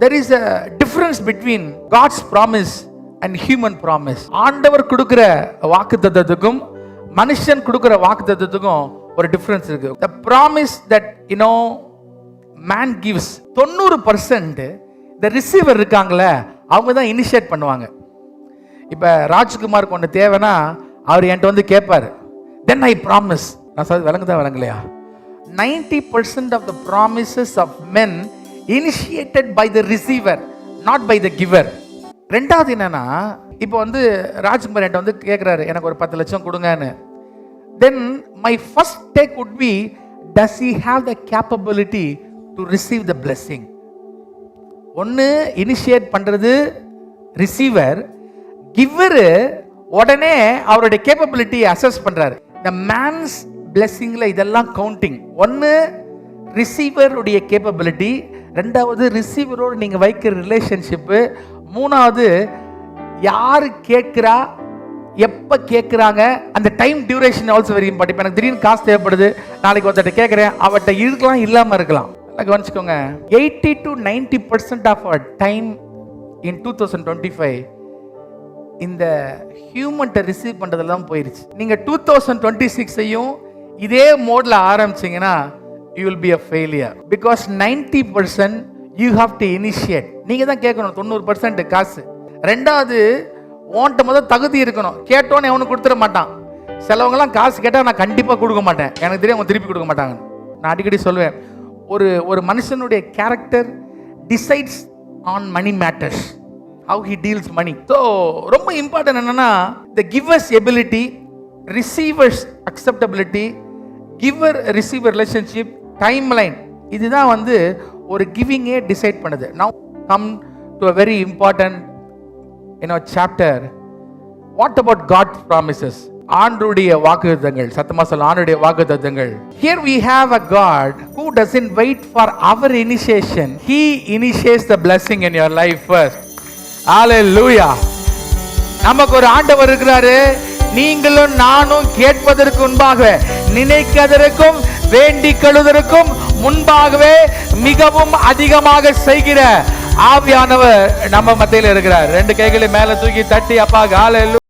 there is a difference between God's promise and human promise. ஆண்டவர் கொடுக்கிற வாக்குத்தத்தத்துக்கும் மனுஷன் கொடுக்கிற வாக்குத்தத்தத்துக்கும் ஒரு டிஃபரன்ஸ் இருக்கு. The promise that man gives, 90% the receiver இருக்காங்களே அவங்க தான் இனிஷியேட் பண்ணுவாங்க. இப்போ ராஜ்குமாருக்கு ஒன்று தேவைன்னா அவர் என்கிட்ட வந்து கேட்பார், then I promise. நான் சொல்றது விளங்குதா விளங்கலையா? 90% of the promises of men initiated by the receiver, not by the giver. ரெண்டாவது என்னன்னா, இப்போ வந்து ராஜ்குமார் என்கிட்ட வந்து கேட்குறாரு எனக்கு ஒரு 10 லட்சம் கொடுங்கன்னு. Then my first take would be, does he have the capability to receive the blessing? ஒன்று இனிஷியேட் பண்ணுறது ரிசீவர், கிவர் உடனே அவருடைய கேப்பபிலிட்டி அசஸ் பண்ணுறாரு. இந்த மேன்ஸ் பிளெஸிங்கில் இதெல்லாம் கவுண்டிங். ஒன்று ரிசீவருடைய கேப்பபிலிட்டி, ரெண்டாவது ரிசீவரோடு நீங்கள் வைக்கிற ரிலேஷன்ஷிப்பு, மூணாவது யார் கேட்குறா, எப்போ கேட்குறாங்க, அந்த time duration also very important. இப்போ எனக்கு திடீர்னு காசு தேவைப்படுது, நாளைக்கு ஒருத்தட்ட கேட்குறேன், அவர்கிட்ட இருக்கலாம் இல்லாமல் இருக்கலாம். கவனிச்சுக்கோங்க, 80 to 90% of our time in 2025 இந்த ஹியூமன்ட்ட ரிசீவ் பண்ணுறதுல தான் போயிருச்சு. நீங்கள் 2026ஐயும் இதே மோடில் ஆரம்பிச்சிங்கன்னா you will be a failure because 90% you have to initiate. நீங்கள் தான் கேட்கணும் 90% காசு. ரெண்டாவது ஓன்ட்ட முதல் தகுதி இருக்கணும். கேட்டோன்னு எவனுக்கு கொடுத்துட மாட்டான். சிலவங்கலாம் காசு கேட்டால் நான் கண்டிப்பாக கொடுக்க மாட்டேன், எனக்கு தெரியும் அவங்க திருப்பி கொடுக்க மாட்டாங்க. நான் அடிக்கடி சொல்லுவேன், ஒரு மனுஷனுடைய character decides on money matters, how he deals money. So ரொம்ப இம்பார்ட்டன்ட் என்னன்னா, the giver's ability, receiver's acceptability, giver receiver relationship, timeline, இதுதான் வந்து ஒரு கிவிங்கே டிசைட் பண்ணுது. Now come to a very important chapter. What about God's promises? ஆண்டவருடைய வாக்குத்தத்தங்கள். சத்தமா சொல்ல, ஆண்டவருடைய வாக்குத்தத்தங்கள். Here we have a God who doesn't wait for our initiation. He initiates the blessing in your life first. Hallelujah. நமக்கு ஒரு ஆண்டவர் இருக்கிறாரு. நீங்களும் நானும் கேட்பதற்கு முன்பாக, நினைக்கிறதற்கும் வேண்டிக் கொள்வதற்கும் முன்பாகவே மிகவும் அதிகமாக செய்கிற ஆவியானவர் நம்ம மத்தியில் இருக்கிறார். 2 கைகளை மேல தூக்கி தட்டி அப்பா ஹalleluya